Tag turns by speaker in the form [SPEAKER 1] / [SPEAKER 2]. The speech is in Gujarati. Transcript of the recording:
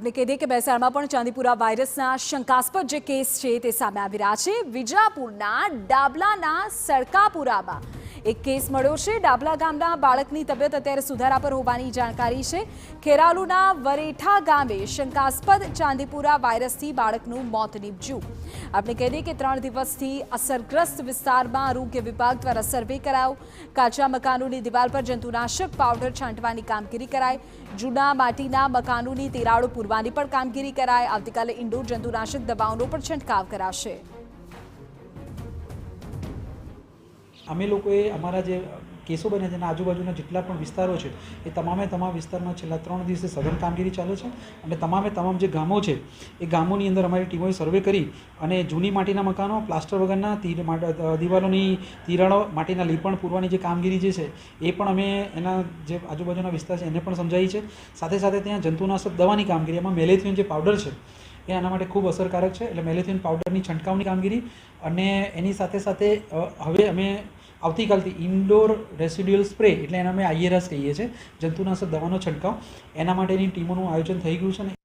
[SPEAKER 1] आपने कही दी कि મહેસાણામાં પણ ચાંદીપુરા વાયરસના શંકાસ્પદ જે કેસ છે તે સામે આવી રહ્યા છે। વિજાપુરના ડાબલાના સડકાપુરામાં એક કેસ મળ્યો છે। ડાબલા ગામના બાળકની તબિયત અત્યારે સુધારા પર હોવાની જાણકારી છે। ખેરાલુના વરેઠા ગામે શંકાસ્પદ ચાંદીપુરા વાયરસથી બાળકનું મોત નીપજ્યું। આપણે કહી દઈએ કે 3 દિવસથી અસરગ્રસ્ત વિસ્તારમાં આરોગ્ય વિભાગ દ્વારા સર્વે કરાયો। કાચા મકાનોની દિવાલ પર જંતુનાશક પાવડર છાંટવાની કામગીરી કરાઈ। જૂના માટીના મકાનોની તિરાડો પૂરવાની પણ કામગીરી કરાઈ। આવતીકાલે ઇન્ડોર જંતુનાશક દવાઓનો પણ છંટકાવ કરાશે।
[SPEAKER 2] અમે લોકોએ અમારા જે કેસો બને છે આજુબાજુના જેટલા પણ વિસ્તારો છે એ તમામે તમામ વિસ્તારમાં છેલ્લા 3 દિવસે સઘન કામગીરી ચાલે છે અને તમામે તમામ જે ગામો છે એ ગામોની અંદર અમારી ટીમોએ સર્વે કરી અને જૂની માટીના મકાનો પ્લાસ્ટર વગરના દિવાલોની તિરાડો માટીના લીપણ પૂરવાની જે કામગીરી જે છે એ પણ અમે એના જે આજુબાજુના વિસ્તાર છે એને પણ સમજાવી છે। સાથે સાથે ત્યાં જંતુનાશક દવાની કામગીરી એમાં મેલેથિયન જે પાવડર છે એ આના માટે ખૂબ અસરકારક છે। એટલે મેલેથિયન પાવડરની છંટકાવની કામગીરી અને એની સાથે સાથે હવે અમે આવતીકાલથી ઇન્ડોર રેસિડ્યુઅલ સ્પ્રે એટલે એને અમે IRS કહીએ છીએ, જંતુનાશક દવાનો છંટકાવ, એના માટેની ટીમોનું આયોજન થઈ ગયું છે।